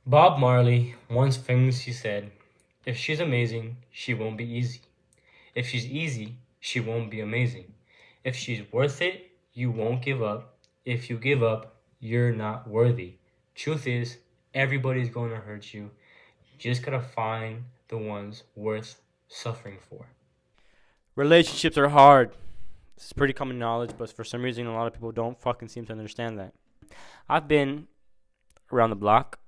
Bob Marley once famously said, "If she's amazing, she won't be easy. If she's easy, she won't be amazing. If she's worth it, you won't give up. If you give up, you're not worthy." Truth is, everybody's going to hurt you. You just gotta find the ones worth suffering for. Relationships are hard. This is pretty common knowledge, but for some reason, a lot of people don't fucking seem to understand that. I've been around the block,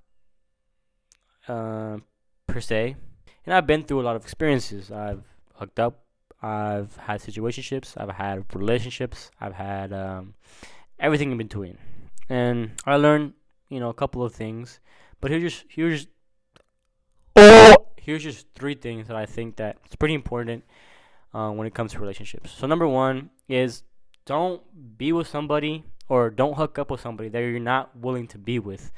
uh, per se, and I've been through a lot of experiences. I've hooked up, I've had situationships, I've had relationships, I've had everything in between, and I learned, a couple of things. But here's just three things that I think that it's pretty important when it comes to relationships. So number one is don't be with somebody or don't hook up with somebody that you're not willing to be with.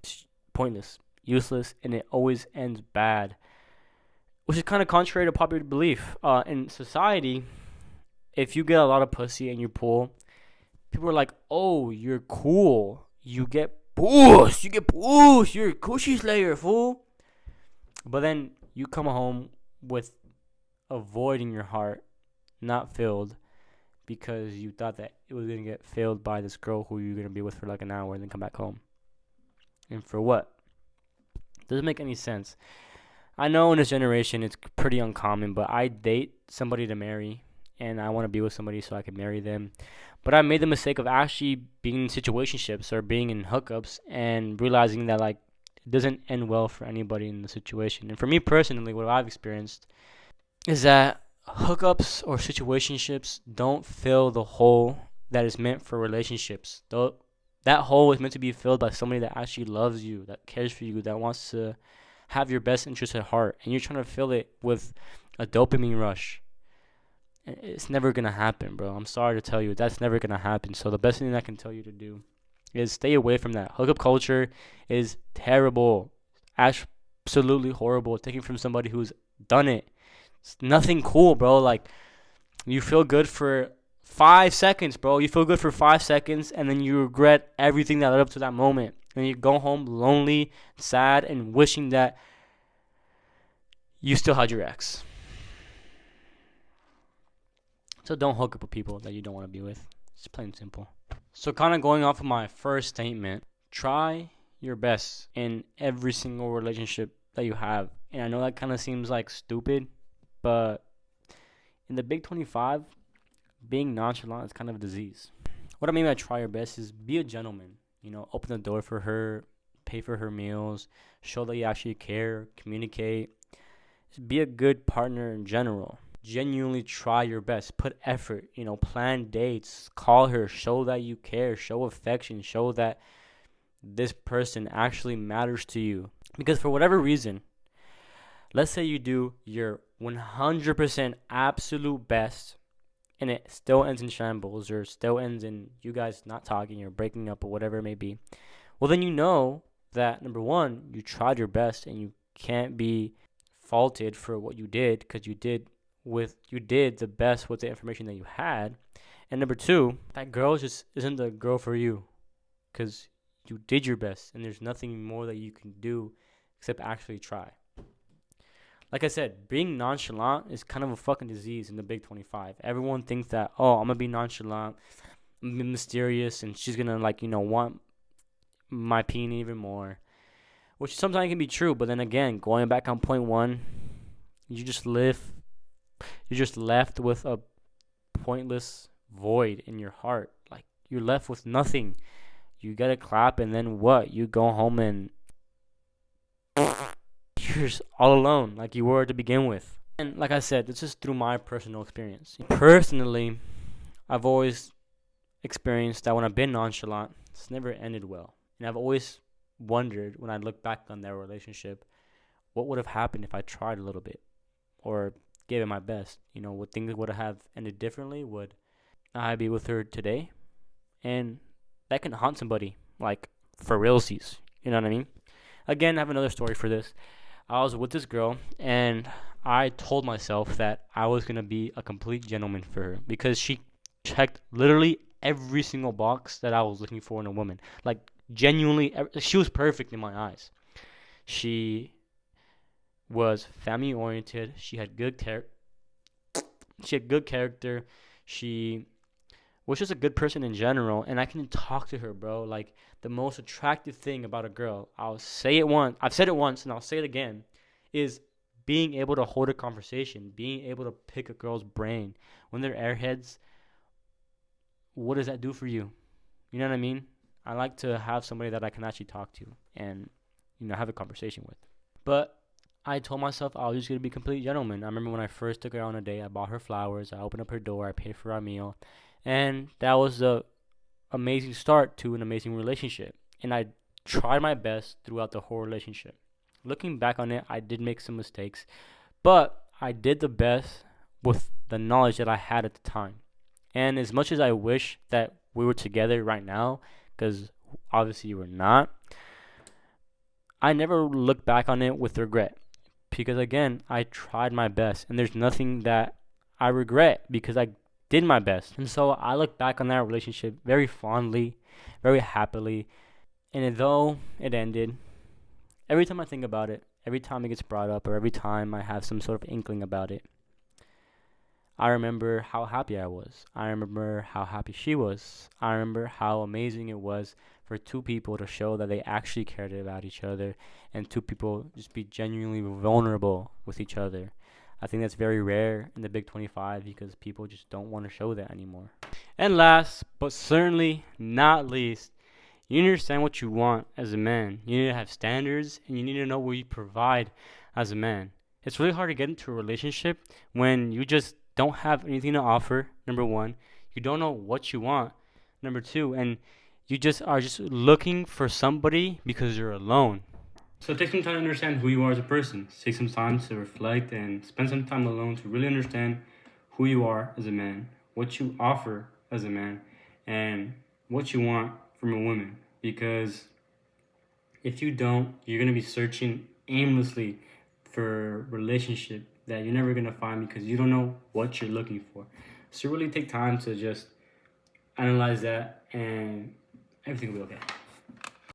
It's pointless, useless, and it always ends bad. Which is kind of contrary to popular belief. In society, if you get a lot of pussy and you pull, people are like, "Oh, you're cool. You get boost. You get boost. You're a coochie slayer, fool." But then you come home with a void in your heart, not filled, because you thought that it was gonna get filled by this girl who you're gonna be with for like an hour and then come back home. And for what? Doesn't make any sense. I know in this generation it's pretty uncommon, but I date somebody to marry, and I want to be with somebody so I can marry them. But I made the mistake of actually being in situationships or being in hookups and realizing that like it doesn't end well for anybody in the situation. And for me personally, what I've experienced is that hookups or situationships don't fill the hole that is meant for relationships. Though that hole is meant to be filled by somebody that actually loves you, that cares for you, that wants to have your best interest at heart, and you're trying to fill it with a dopamine rush. It's never gonna happen, bro. I'm sorry to tell you, that's never gonna happen. So the best thing I can tell you to do is stay away from that. Hookup culture is terrible, absolutely horrible. Taking from somebody who's done it, it's nothing cool, bro. Like you feel good for 5 seconds, bro. You feel good for 5 seconds, and then you regret everything that led up to that moment. And you go home lonely, sad, and wishing that you still had your ex. So don't hook up with people that you don't want to be with. It's plain and simple. So kind of going off of my first statement, try your best in every single relationship that you have. And I know that kind of seems like stupid, but in the Big 25, being nonchalant is kind of a disease. What I mean by try your best is be a gentleman. Open the door for her, pay for her meals, show that you actually care, communicate. Just be a good partner in general. Genuinely try your best. Put effort. Plan dates. Call her. Show that you care. Show affection. Show that this person actually matters to you. Because for whatever reason, let's say you do your 100% absolute best and it still ends in shambles or still ends in you guys not talking or breaking up or whatever it may be. Well, then you know that number one, you tried your best and you can't be faulted for what you did because you did the best with the information that you had. And number two, that girl just isn't the girl for you because you did your best and there's nothing more that you can do except actually try. Like I said, being nonchalant is kind of a fucking disease in the Big 25. Everyone thinks that, oh, I'm gonna be nonchalant, I'm gonna be mysterious, and she's gonna want my opinion even more, which sometimes can be true. But then again, going back on point one, you just live, you're just left with a pointless void in your heart. Like you're left with nothing. You get a clap, and then what? You go home and you're just all alone, like you were to begin with. And like I said, this is through my personal experience. Personally, I've always experienced that when I've been nonchalant, it's never ended well. And I've always wondered when I look back on that relationship, what would have happened if I tried a little bit or gave it my best? Would things would have ended differently? Would I be with her today? And that can haunt somebody, like for realsies. You know what I mean? Again, I have another story for this. I was with this girl, and I told myself that I was going to be a complete gentleman for her because she checked literally every single box that I was looking for in a woman. Like, genuinely, she was perfect in my eyes. She was family oriented. She had good character. She was just a good person in general, and I can talk to her, bro. Like, the most attractive thing about a girl, I've said it once and I'll say it again, is being able to hold a conversation, being able to pick a girl's brain. When they're airheads, what does that do for you? You know what I mean? I like to have somebody that I can actually talk to and, have a conversation with. But I told myself I was just going to be a complete gentleman. I remember when I first took her on a date, I bought her flowers, I opened up her door, I paid for our meal, and that was the amazing start to an amazing relationship. And I tried my best throughout the whole relationship. Looking back on it, I did make some mistakes, but I did the best with the knowledge that I had at the time. And as much as I wish that we were together right now, because obviously we're not, I never look back on it with regret. Because again, I tried my best, and there's nothing that I regret because I did my best. And so I look back on that relationship very fondly, very happily. And though it ended, every time I think about it, every time it gets brought up, or every time I have some sort of inkling about it, I remember how happy I was. I remember how happy she was. I remember how amazing it was for two people to show that they actually cared about each other, and two people just be genuinely vulnerable with each other. I think that's very rare in the Big 25 because people just don't want to show that anymore. And last, but certainly not least, you need to understand what you want as a man. You need to have standards, and you need to know what you provide as a man. It's really hard to get into a relationship when you just don't have anything to offer, number one. You don't know what you want, number two. And you just are just looking for somebody because you're alone. So take some time to understand who you are as a person. Take some time to reflect and spend some time alone to really understand who you are as a man, what you offer as a man, and what you want from a woman. Because if you don't, you're going to be searching aimlessly for a relationship that you're never going to find because you don't know what you're looking for. So really take time to just analyze that, and everything will be okay.